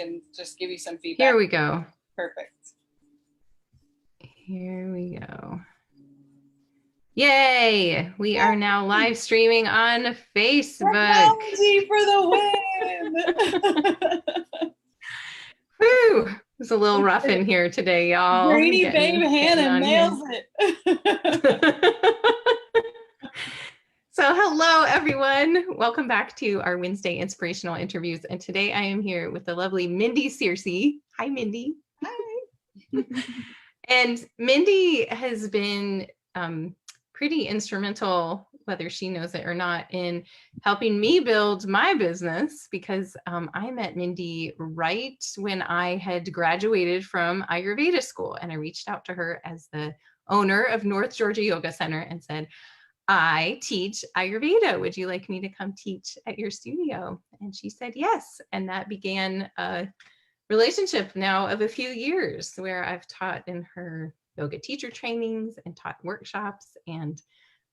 can just give you some Here feedback. we go. Perfect. Here we go. Yay! We are now live streaming on Facebook. Technology for the win. Whew! It was a little rough in here today, y'all. Greedy babe Getting Hannah on here. nails it. So hello, everyone. Welcome back to our Wednesday inspirational interviews. And today I am here with the lovely Mindy Searcey. Hi, Mindy. Hi. And Mindy has been pretty instrumental, whether she knows it or not, in helping me build my business, because I met Mindy right when I had graduated from Ayurveda school, and I reached out to her as the owner of North Georgia Yoga Center and said, I teach Ayurveda. Would you like me to come teach at your studio? And she said yes. And that began a relationship now of a few years where I've taught in her yoga teacher trainings and taught workshops. And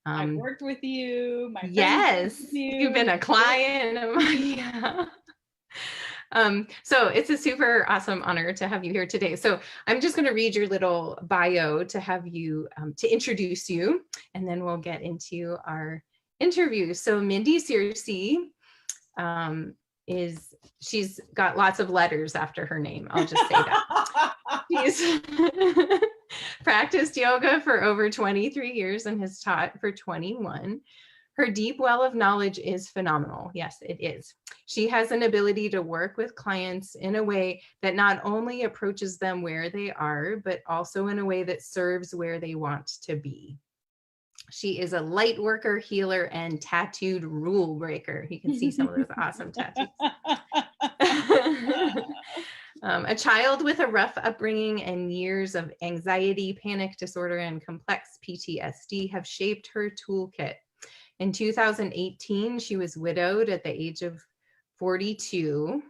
I've worked with you. My friends worked yes, with you. you've been a client of mine. Yeah. So it's a super awesome honor to have you here today. So I'm just going to read your little bio to have you, to introduce you, and then we'll get into our interview. So Mindy Searcey she's got lots of letters after her name. I'll just say that. She's practiced yoga for over 23 years and has taught for 21. Her deep well of knowledge is phenomenal. Yes, it is. She has an ability to work with clients in a way that not only approaches them where they are, but also in a way that serves where they want to be. She is a light worker, healer, and tattooed rule breaker. You can see some of those awesome tattoos. A child with a rough upbringing and years of anxiety, panic disorder, and complex PTSD have shaped her toolkit. In 2018, she was widowed at the age of 42.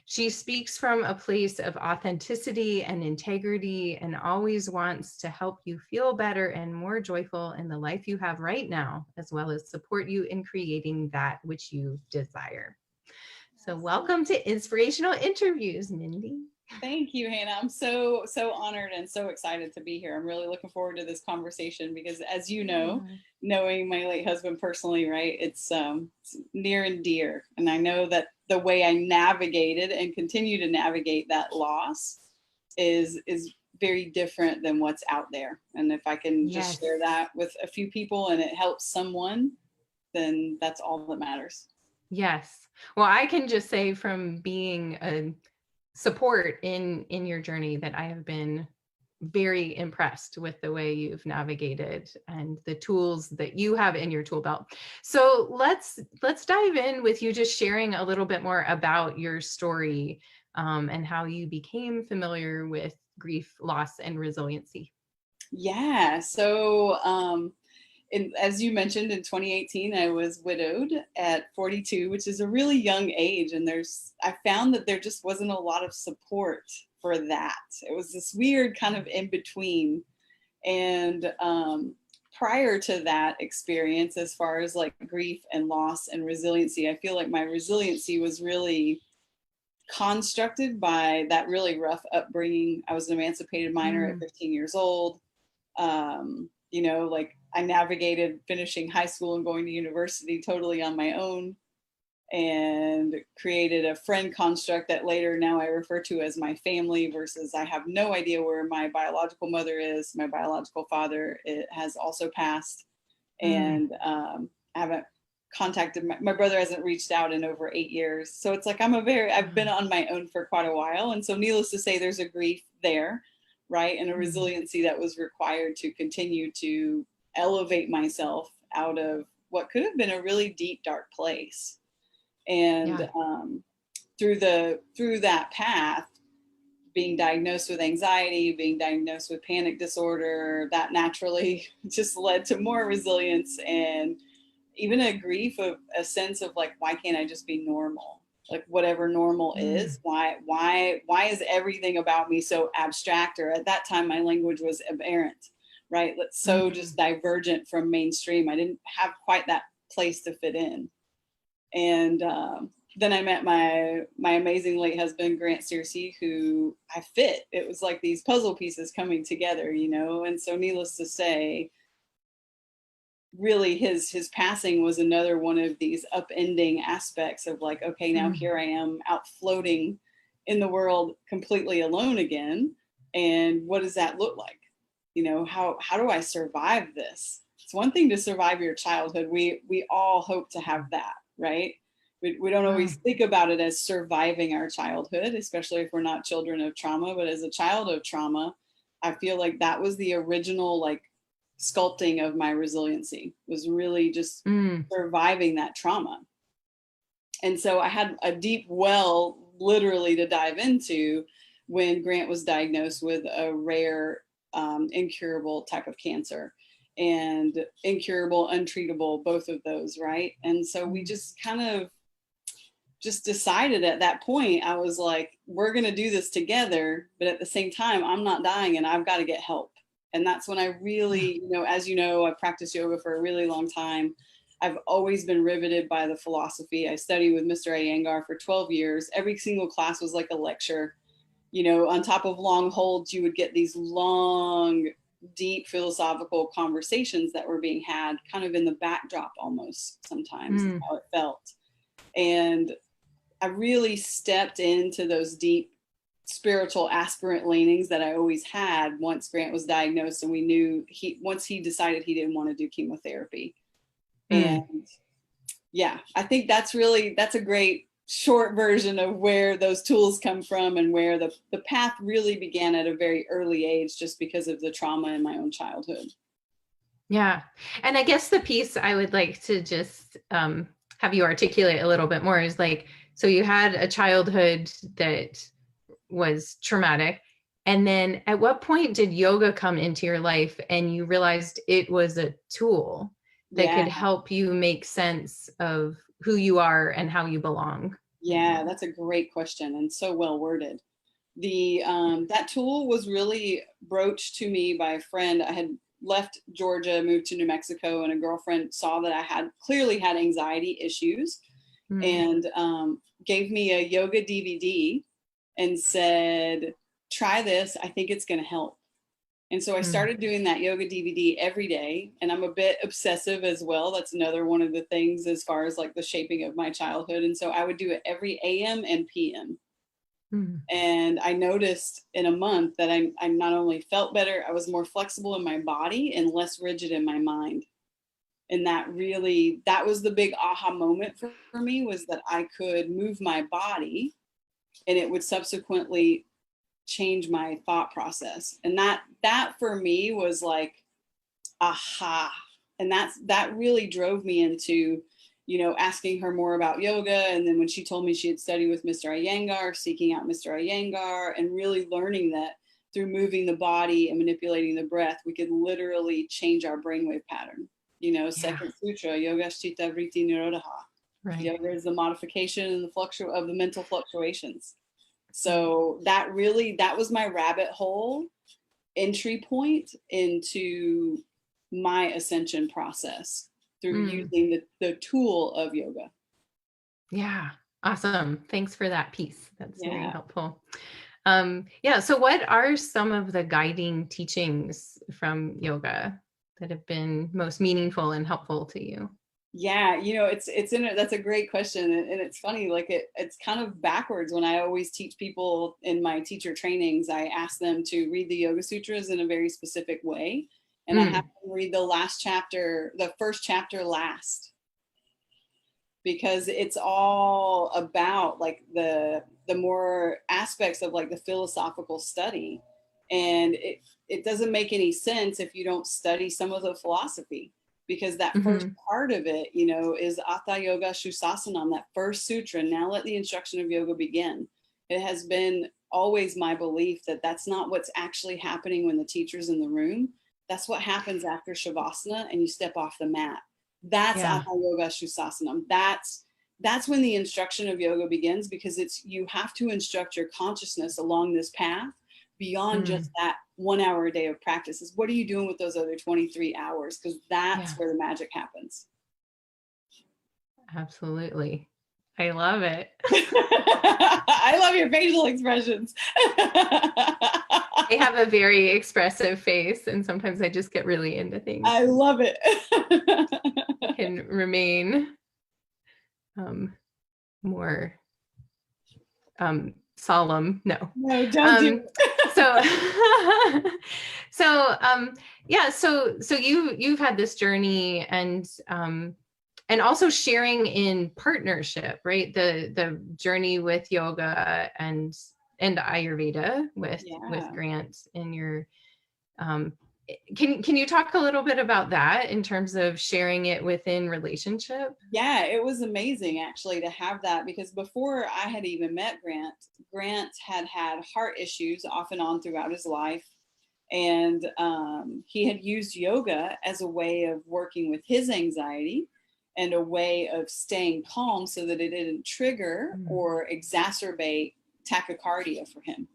She speaks from a place of authenticity and integrity and always wants to help you feel better and more joyful in the life you have right now, as well as support you in creating that which you desire. So welcome to Inspirational Interviews, Mindy. Thank you, Hannah. I'm so honored and so excited to be here. I'm really looking forward to this conversation because, as you know, knowing my late husband personally, right, it's near and dear. And I know that the way I navigated and continue to navigate that loss is very different than what's out there. And if I can just share that with a few people and it helps someone, then that's all that matters. Yes. Well, I can just say from being a support in your journey that I have been very impressed with the way you've navigated and the tools that you have in your tool belt. So let's dive in with you just sharing a little bit more about your story and how you became familiar with grief, loss, and resiliency. Yeah. So as you mentioned, in 2018, I was widowed at 42, which is a really young age. And I found that there just wasn't a lot of support for that. It was this weird kind of in between. And prior to that experience, as far as like grief and loss and resiliency, I feel like my resiliency was really constructed by that really rough upbringing. I was an emancipated minor at 15 years old. Like I navigated finishing high school and going to university totally on my own and created a friend construct that later now I refer to as my family, versus I have no idea where my biological mother is. My biological father has also passed, and I haven't contacted my brother hasn't reached out in over 8 years. So it's like I've been on my own for quite a while. And so needless to say, there's a grief there, right? And a resiliency that was required to continue to elevate myself out of what could have been a really deep, dark place. And through that path, being diagnosed with anxiety, being diagnosed with panic disorder, that naturally just led to more resilience and even a grief of a sense of like, why can't I just be normal? Like whatever normal is, why is everything about me so abstract? Or at that time, my language was aberrant, right? So just divergent from mainstream. I didn't have quite that place to fit in. And then I met my amazing late husband, Grant Searcey, who I fit. It was like these puzzle pieces coming together, you know? And so needless to say, really his passing was another one of these upending aspects of like, okay, now here I am out floating in the world completely alone again. And what does that look like? You know, how do I survive this? It's one thing to survive your childhood. We all hope to have that, right? We don't always think about it as surviving our childhood, especially if we're not children of trauma. But as a child of trauma, I feel like that was the original like sculpting of my resiliency, was really just surviving that trauma. And so I had a deep well literally to dive into when Grant was diagnosed with a rare incurable type of cancer, and incurable, untreatable, both of those, right? And so we just kind of just decided at that point, I was like, we're going to do this together, but at the same time, I'm not dying and I've got to get help. And that's when I really, you know, as you know, I've practiced yoga for a really long time. I've always been riveted by the philosophy. I studied with Mr. Iyengar for 12 years. Every single class was like a lecture. You know, on top of long holds, you would get these long, deep philosophical conversations that were being had kind of in the backdrop almost sometimes, how it felt. And I really stepped into those deep spiritual aspirant leanings that I always had once Grant was diagnosed, and we knew once he decided he didn't want to do chemotherapy. And yeah, I think that's a great short version of where those tools come from, and where the path really began at a very early age, just because of the trauma in my own childhood. Yeah. And I guess the piece I would like to just have you articulate a little bit more is like, so you had a childhood that was traumatic. And then at what point did yoga come into your life and you realized it was a tool that could help you make sense of who you are and how you belong? Yeah, that's a great question, and so well worded. That tool was really broached to me by a friend. I had left Georgia, moved to New Mexico, and a girlfriend saw that I clearly had anxiety issues, and gave me a yoga DVD and said, try this. I think it's going to help. And so I started doing that yoga DVD every day. And I'm a bit obsessive as well. That's another one of the things as far as like the shaping of my childhood. And so I would do it every AM and PM. And I noticed in a month that I not only felt better, I was more flexible in my body and less rigid in my mind. And that was the big aha moment for me, was that I could move my body and it would subsequently change my thought process. And that for me was like, aha. And that really drove me into, you know, asking her more about yoga. And then when she told me she had studied with Mr. Iyengar, seeking out Mr. Iyengar, and really learning that through moving the body and manipulating the breath, we could literally change our brainwave pattern. You know, second sutra, yoga chitta vritti nirodha. Right. Yoga is the modification and of the mental fluctuations. So that was my rabbit hole entry point into my ascension process through using the tool of yoga. Yeah. Awesome. Thanks for that piece. That's very helpful. So what are some of the guiding teachings from yoga that have been most meaningful and helpful to you? Yeah, you know, that's a great question. And it's funny, like it's kind of backwards. When I always teach people in my teacher trainings, I ask them to read the Yoga Sutras in a very specific way. And I have them read the first chapter last, because it's all about like the more aspects of like the philosophical study. And it doesn't make any sense if you don't study some of the philosophy. Because that first part of it, you know, is Atha Yoga Shusasanam, that first sutra. Now let the instruction of yoga begin. It has been always my belief that that's not what's actually happening when the teacher's in the room. That's what happens after Shavasana and you step off the mat. That's Atha Yoga Shusasanam. That's when the instruction of yoga begins, because you have to instruct your consciousness along this path beyond just that 1 hour a day of practice. Is what are you doing with those other 23 hours? Because that's where the magic happens. Absolutely. I love it. I love your facial expressions. I have a very expressive face, and sometimes I just get really into things. I love it. I can remain more solemn. No. No, don't do it. So you've had this journey, and also sharing in partnership, right? The journey with yoga and Ayurveda with Grant in your can you talk a little bit about that in terms of sharing it within relationship? Yeah, it was amazing actually to have that, because before I had even met Grant, Grant had heart issues off and on throughout his life. And he had used yoga as a way of working with his anxiety and a way of staying calm so that it didn't trigger or exacerbate tachycardia for him.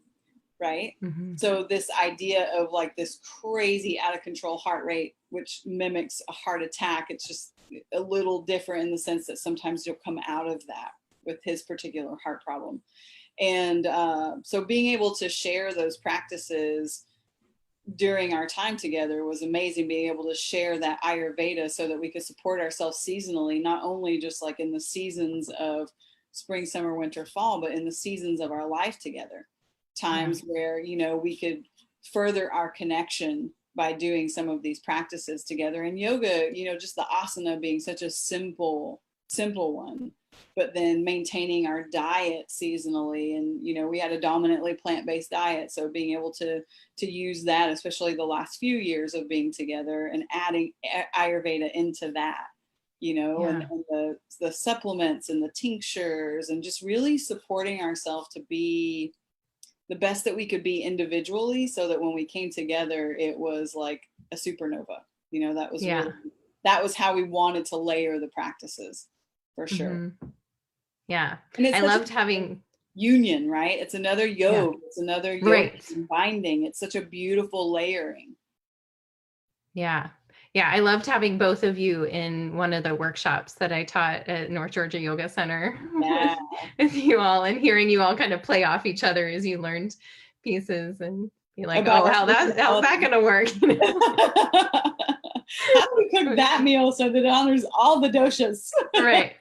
Right. Mm-hmm. So this idea of like this crazy out of control heart rate, which mimics a heart attack, it's just a little different in the sense that sometimes you'll come out of that with his particular heart problem. And so being able to share those practices during our time together was amazing, being able to share that Ayurveda so that we could support ourselves seasonally, not only just like in the seasons of spring, summer, winter, fall, but in the seasons of our life together. Times where, you know, we could further our connection by doing some of these practices together. And yoga, you know, just the asana being such a simple one, but then maintaining our diet seasonally. And, you know, we had a dominantly plant-based diet. So being able to use that, especially the last few years of being together, and adding Ayurveda into that, you know, and the supplements and the tinctures, and just really supporting ourselves to be the best that we could be individually, so that when we came together, it was like a supernova. You know, that was really, that was how we wanted to layer the practices, for sure. Mm-hmm. Yeah. And I loved having union, right? It's another yoke. It's another yoke binding. It's such a beautiful layering. Yeah. Yeah, I loved having both of you in one of the workshops that I taught at North Georgia Yoga Center with you all, and hearing you all kind of play off each other as you learned pieces and be like, how's that going to work? You know? How do we cook that meal so that it honors all the doshas? Right.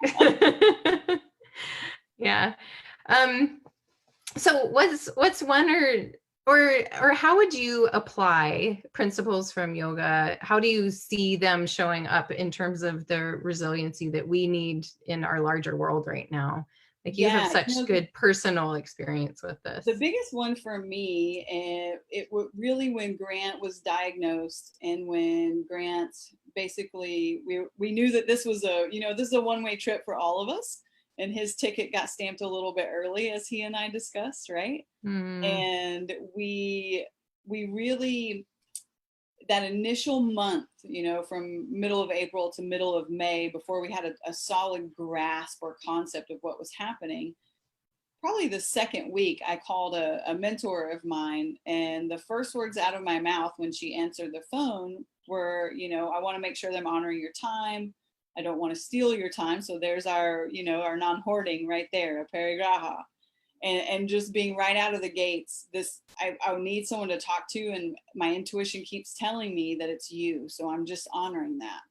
Yeah. So what's one or how would you apply principles from yoga? How do you see them showing up in terms of the resiliency that we need in our larger world right now? Like you have such good personal experience with this. The biggest one for me, it really when Grant was diagnosed, and when Grant basically, we knew that this was this is a one-way trip for all of us. And his ticket got stamped a little bit early, as he and I discussed, right? And we really, that initial month, you know, from middle of April to middle of May, before we had a solid grasp or concept of what was happening, probably the second week, I called a mentor of mine, and the first words out of my mouth when she answered the phone were, you know, I want to make sure that I'm honoring your time. I don't want to steal your time. So there's our, you know, our non-hoarding right there, a parigraha. And just being right out of the gates, I need someone to talk to, and my intuition keeps telling me that it's you. So I'm just honoring that.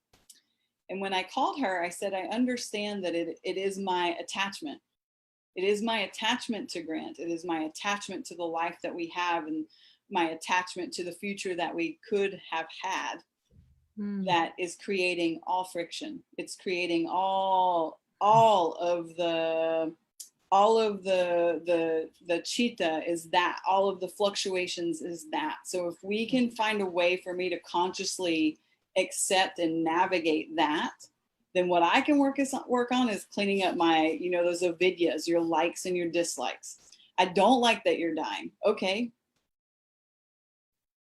And when I called her, I said, I understand that it is my attachment. It is my attachment to Grant. It is my attachment to the life that we have, and my attachment to the future that we could have had. That is creating all friction. It's creating all of the chitta is that, all of the fluctuations is that. So if we can find a way for me to consciously accept and navigate that, then what I can work on is cleaning up my, you know, those avidyas, your likes and your dislikes. I don't like that you're dying. Okay.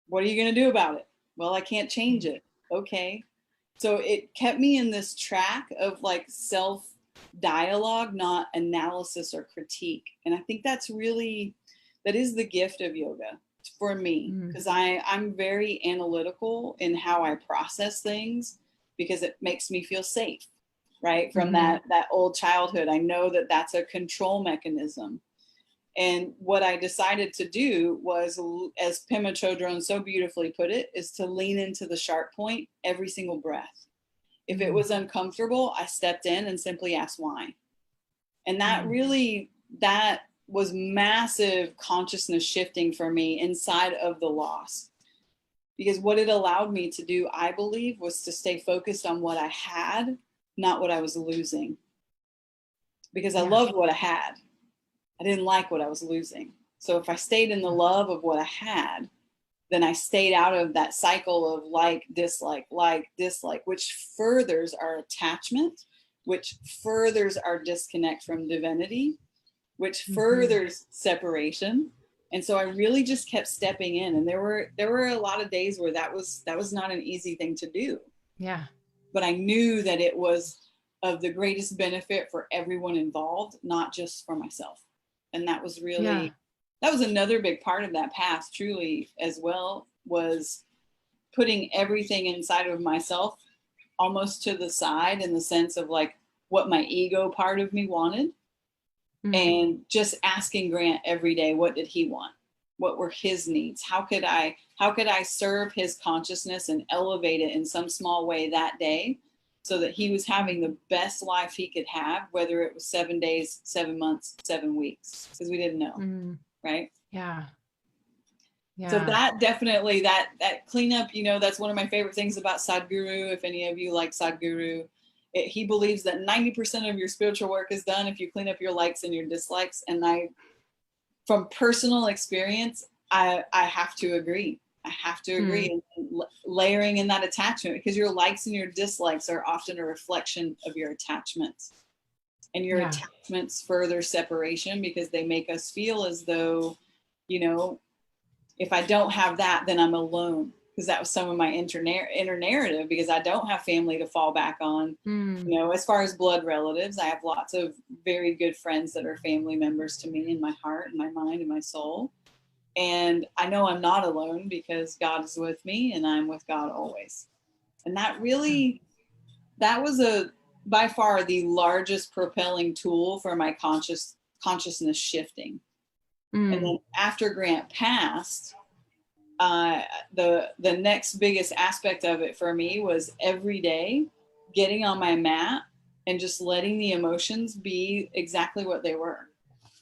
What are you going to do about it? Well, I can't change it. Okay. So it kept me in this track of like self dialogue, not analysis or critique. And I think that is the gift of yoga for me, because I'm very analytical in how I process things, because it makes me feel safe. right? From that old childhood. I know that that's a control mechanism. And what I decided to do was, as Pema Chodron so beautifully put it, is to lean into the sharp point every single breath. If it was uncomfortable, I stepped in and simply asked why. And that that was massive consciousness shifting for me inside of the loss. Because what it allowed me to do, I believe, was to stay focused on what I had, not what I was losing. Because I loved what I had. I didn't like what I was losing. So if I stayed in the love of what I had, then I stayed out of that cycle of like, dislike, which furthers our attachment, which furthers our disconnect from divinity, which furthers separation. And so I really just kept stepping in. And there were a lot of days where that was not an easy thing to do. Yeah. But I knew that it was of the greatest benefit for everyone involved, not just for myself. And that was really, that was another big part of that path, truly, as well, was putting everything inside of myself almost to the side, in the sense of like what my ego part of me wanted. And just asking Grant every day, what did he want? What were his needs? How could I serve his consciousness and elevate it in some small way that day, so that he was having the best life he could have, whether it was 7 days, 7 months, 7 weeks, because we didn't know. Right. Yeah. Yeah. So that definitely, that cleanup, that's one of my favorite things about Sadhguru. If any of you like Sadhguru, he believes that 90% of your spiritual work is done if you clean up your likes and your dislikes. And from personal experience, I have to agree. I have to agree. And layering in that attachment, because your likes and your dislikes are often a reflection of your attachments. And your attachments further separation, because they make us feel as though, if I don't have that, then I'm alone. Because that was some of my inner narrative, because I don't have family to fall back on. As far as blood relatives, I have lots of very good friends that are family members to me in my heart and my mind and my soul. And I know I'm not alone, because God is with me and I'm with God always. And that was by far the largest propelling tool for my consciousness shifting. And then after Grant passed, the next biggest aspect of it for me was every day getting on my mat and just letting the emotions be exactly what they were.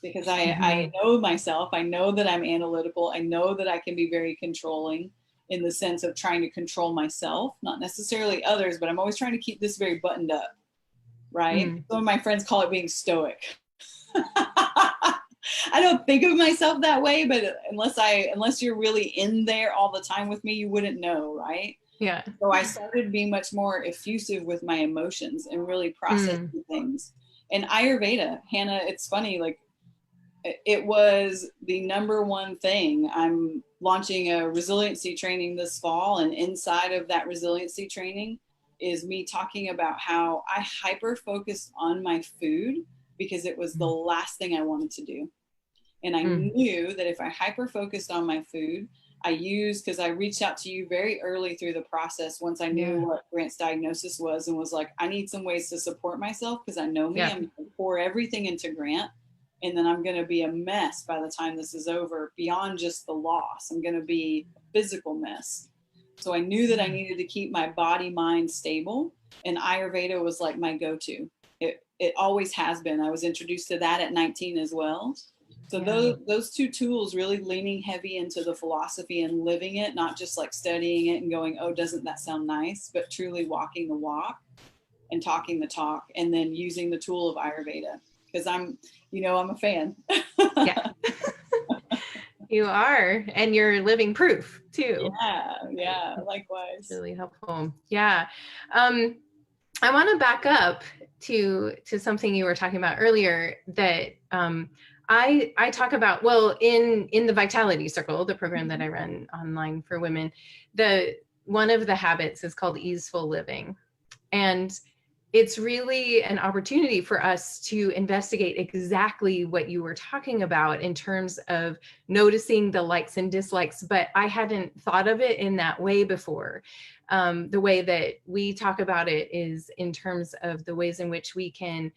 Because I know myself. I know that I'm analytical. I know that I can be very controlling, in the sense of trying to control myself, not necessarily others, but I'm always trying to keep this very buttoned up, right? Some of my friends call it being stoic. I don't think of myself that way, but unless you're really in there all the time with me, you wouldn't know, right? Yeah. So I started being much more effusive with my emotions and really processing things. And Ayurveda, Hannah, it's funny, like, it was the number one thing. I'm launching a resiliency training this fall, and inside of that resiliency training is me talking about how I hyper focused on my food, because it was the last thing I wanted to do. And I knew that if I hyper focused on my food, because I reached out to you very early through the process, once I knew what Grant's diagnosis was, and was like, I need some ways to support myself, because I know me, I'm going to pour everything into Grant. And then I'm going to be a mess by the time this is over, beyond just the loss. I'm going to be a physical mess. So I knew that I needed to keep my body, mind stable. And Ayurveda was like my go-to. It always has been. I was introduced to that at 19 as well. So those two tools, really leaning heavy into the philosophy and living it, not just like studying it and going, oh, doesn't that sound nice? But truly walking the walk and talking the talk, and then using the tool of Ayurveda. Because I'm a fan. Yeah. You are, and you're living proof too. Yeah, likewise. It's really helpful. Yeah. I want to back up to something you were talking about earlier that I talk about, well, in the Vitality Circle, the program that I run online for women, one of the habits is called easeful living. And it's really an opportunity for us to investigate exactly what you were talking about in terms of noticing the likes and dislikes, but I hadn't thought of it in that way before. The way that we talk about it is in terms of the ways in which we can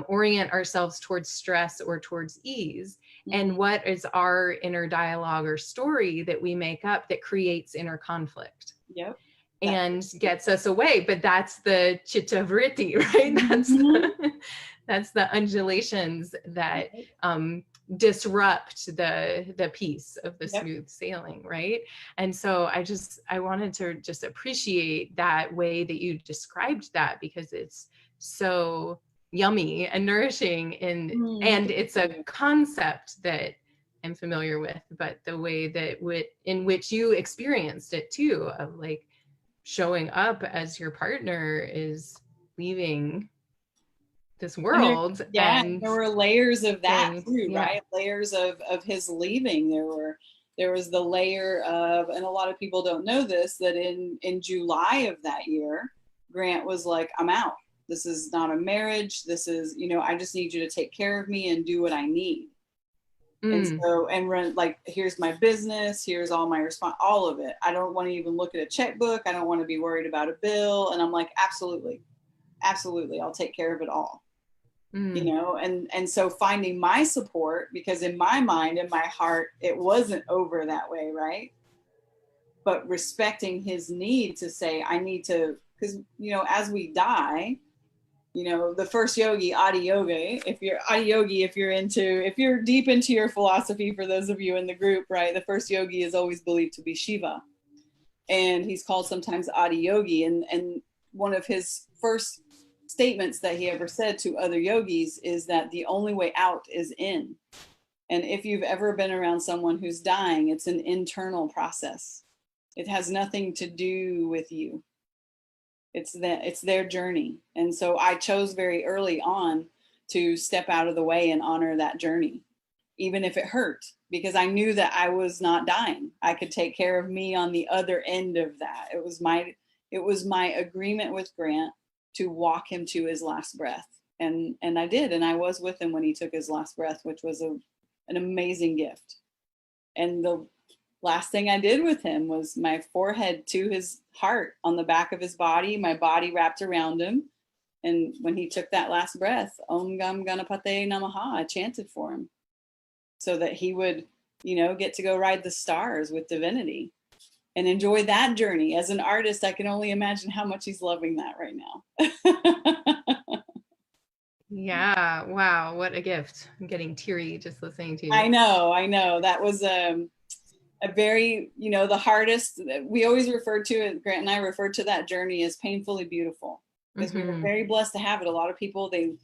orient ourselves towards stress or towards ease, and what is our inner dialogue or story that we make up that creates inner conflict. Yep. And gets us away. But that's the chitta vritti, right? That's the undulations that disrupt the peace of the smooth sailing, right? And so I wanted to just appreciate that way that you described that, because it's so yummy and nourishing, and it's a concept that I'm familiar with, but the way that in which you experienced it too, of like showing up as your partner is leaving this world. And there were layers of that too, right? Layers of his leaving. There was the layer of, and a lot of people don't know this, that in July of that year, Grant was like, I'm out. This is not a marriage. This is, I just need you to take care of me and do what I need. And so, and run, like, here's my business, here's all my all of it. I don't want to even look at a checkbook. I don't want to be worried about a bill. And I'm like, absolutely, I'll take care of it all. And so finding my support, because in my mind, in my heart, it wasn't over that way, right? But respecting his need to say, I need to, because, as we die, the first yogi, Adi Yogi, if you're deep into your philosophy, for those of you in the group, right? The first yogi is always believed to be Shiva. And he's called sometimes Adi Yogi. And one of his first statements that he ever said to other yogis is that the only way out is in. And if you've ever been around someone who's dying, it's an internal process. It has nothing to do with you. It's their journey. And so I chose very early on to step out of the way and honor that journey, even if it hurt, because I knew that I was not dying. I could take care of me on the other end of that. It was my agreement with Grant to walk him to his last breath. And I did. And I was with him when he took his last breath, which was an amazing gift. And the last thing I did with him was my forehead to his heart on the back of his body, my body wrapped around him. And when he took that last breath, Om Gam Ganapate Namaha, I chanted for him so that he would, get to go ride the stars with divinity and enjoy that journey. As an artist, I can only imagine how much he's loving that right now. Yeah. Wow. What a gift. I'm getting teary just listening to you. I know. That was a very, the hardest. We always referred to it, Grant and I referred to that journey as painfully beautiful, because we were very blessed to have it. A lot of people, they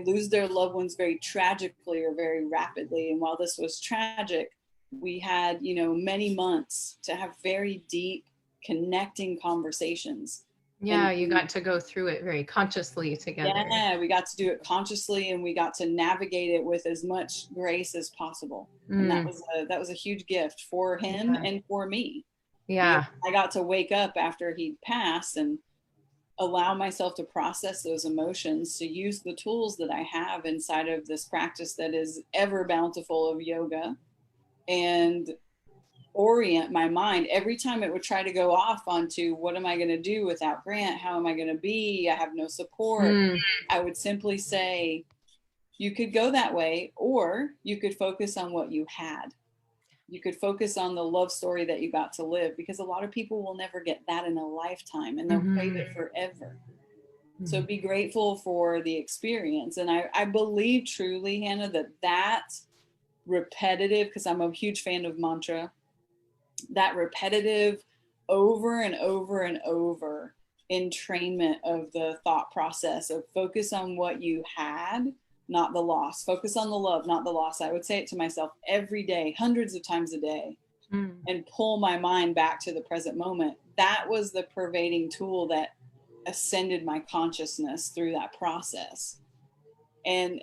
lose their loved ones very tragically or very rapidly. And while this was tragic, we had, many months to have very deep, connecting conversations. Yeah, you got to go through it very consciously together. Yeah, we got to do it consciously, and we got to navigate it with as much grace as possible. And that was a huge gift for him and for me. Yeah. I got to wake up after he'd passed and allow myself to process those emotions, to use the tools that I have inside of this practice that is ever bountiful of yoga, and orient my mind. Every time it would try to go off onto what am I going to do without Grant? How am I going to be? I have no support. I would simply say, you could go that way, or you could focus on what you had. You could focus on the love story that you got to live, because a lot of people will never get that in a lifetime, and they'll crave it forever. So be grateful for the experience. And I believe truly, Hannah, that repetitive, because I'm a huge fan of mantra, that repetitive over and over and over entrainment of the thought process of focus on what you had, not the loss. Focus on the love, not the loss. I would say it to myself every day, hundreds of times a day, and pull my mind back to the present moment. That was the pervading tool that ascended my consciousness through that process. And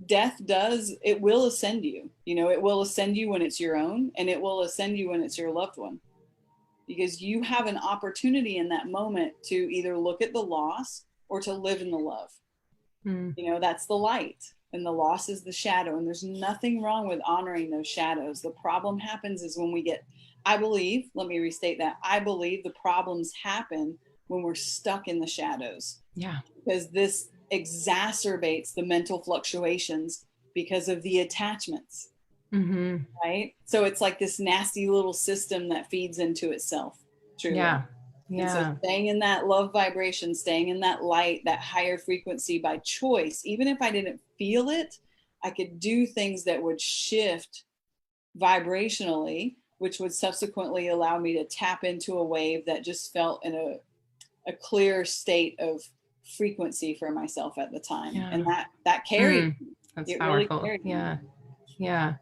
death it will ascend you. It will ascend you when it's your own, and it will ascend you when it's your loved one, because you have an opportunity in that moment to either look at the loss or to live in the love. Mm. You know, that's the light, and the loss is the shadow. And there's nothing wrong with honoring those shadows. The problem happens is when we get, I believe, let me restate that. I believe the problems happen when we're stuck in the shadows. Yeah. Because this exacerbates the mental fluctuations because of the attachments. Mm-hmm. Right? So it's like this nasty little system that feeds into itself. Truly. Yeah. And so staying in that love vibration, staying in that light, that higher frequency by choice, even if I didn't feel it, I could do things that would shift vibrationally, which would subsequently allow me to tap into a wave that just felt in a clear state of frequency for myself at the time. Yeah. And that carried. That's it powerful. Really yeah. Yeah.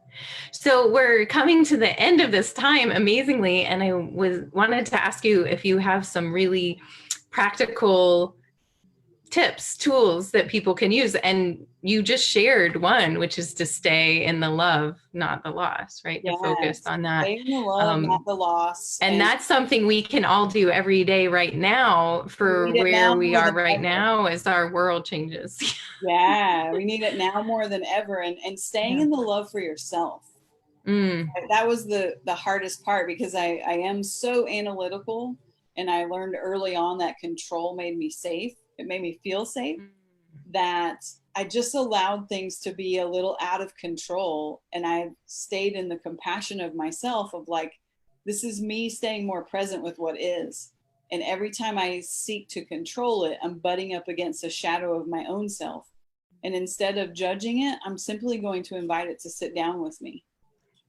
So we're coming to the end of this time, amazingly. And I wanted to ask you if you have some really practical tips, tools that people can use. And you just shared one, which is to stay in the love, not the loss, right? Yes. To focus on that. Stay in the love, not the loss. And that's something we can all do every day right now for where we are right now as our world changes. Yeah, we need it now more than ever. And staying in the love for yourself. That was the hardest part, because I am so analytical, and I learned early on that control made me safe. It made me feel safe, that I just allowed things to be a little out of control. And I stayed in the compassion of myself of like, this is me staying more present with what is. And every time I seek to control it, I'm butting up against a shadow of my own self. And instead of judging it, I'm simply going to invite it to sit down with me.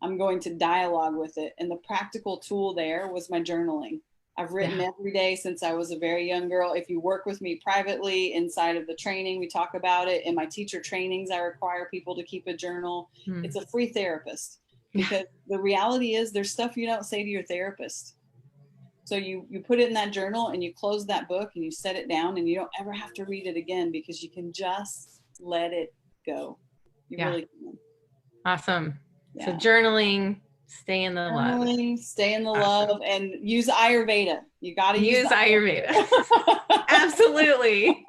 I'm going to dialogue with it. And the practical tool there was my journaling. I've written every day since I was a very young girl. If you work with me privately inside of the training, we talk about it. In my teacher trainings, I require people to keep a journal. It's a free therapist, because the reality is there's stuff you don't say to your therapist. So you put it in that journal and you close that book and you set it down, and you don't ever have to read it again, because you can just let it go. You really can. Awesome. So journaling, stay in the love. Stay in the love, and use Ayurveda. You got to use Ayurveda. Absolutely.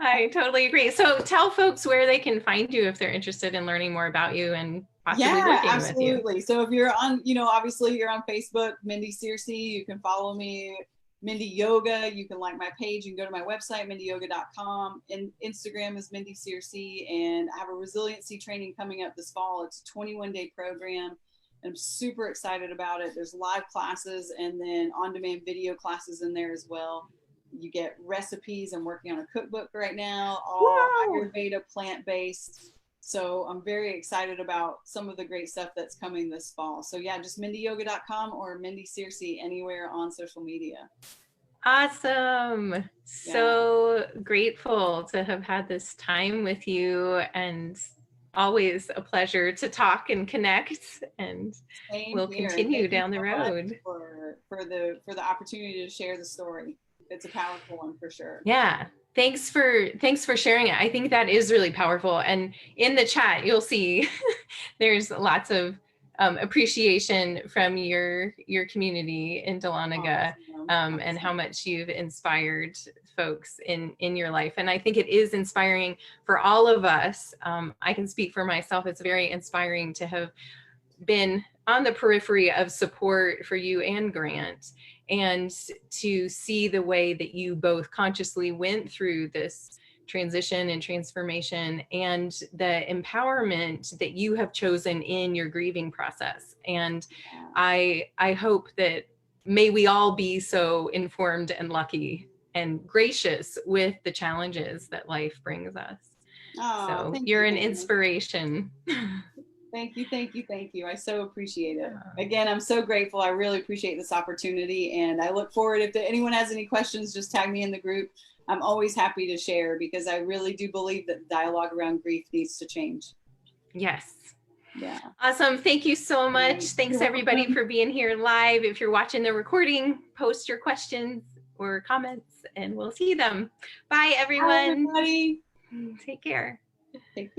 I totally agree. So tell folks where they can find you if they're interested in learning more about you and possibly working with you. Absolutely. So if you're on, obviously you're on Facebook, Mindy Searcey, you can follow me. Mindy Yoga, you can like my page. You can go to my website, mindyyoga.com. And Instagram is Mindy Searcey. And I have a resiliency training coming up this fall. It's a 21-day program. I'm super excited about it. There's live classes and then on-demand video classes in there as well. You get recipes. I'm working on a cookbook right now, all Ayurveda, plant-based. So I'm very excited about some of the great stuff that's coming this fall. So yeah, just mindyyoga.com or Mindy Searcey anywhere on social media. Awesome. So grateful to have had this time with you, and always a pleasure to talk and connect, and we'll continue down the road. For the opportunity to share the story. It's a powerful one for sure. Yeah. Thanks for sharing it. I think that is really powerful. And in the chat, you'll see there's lots of appreciation from your community in Dahlonega, and how much you've inspired folks in your life. And I think it is inspiring for all of us. I can speak for myself. It's very inspiring to have been on the periphery of support for you and Grant, and to see the way that you both consciously went through this transition and transformation, and the empowerment that you have chosen in your grieving process. And I hope that may we all be so informed and lucky and gracious with the challenges that life brings us. So you're an inspiration. Thank you. I so appreciate it. Again, I'm so grateful. I really appreciate this opportunity, and I look forward, if anyone has any questions, just tag me in the group. I'm always happy to share, because I really do believe that dialogue around grief needs to change. Yes. Yeah. Awesome. Thank you so much. Thanks everybody for being here live. If you're watching the recording, post your questions or comments and we'll see them. Bye everyone. Bye, everybody. Take care. Take care.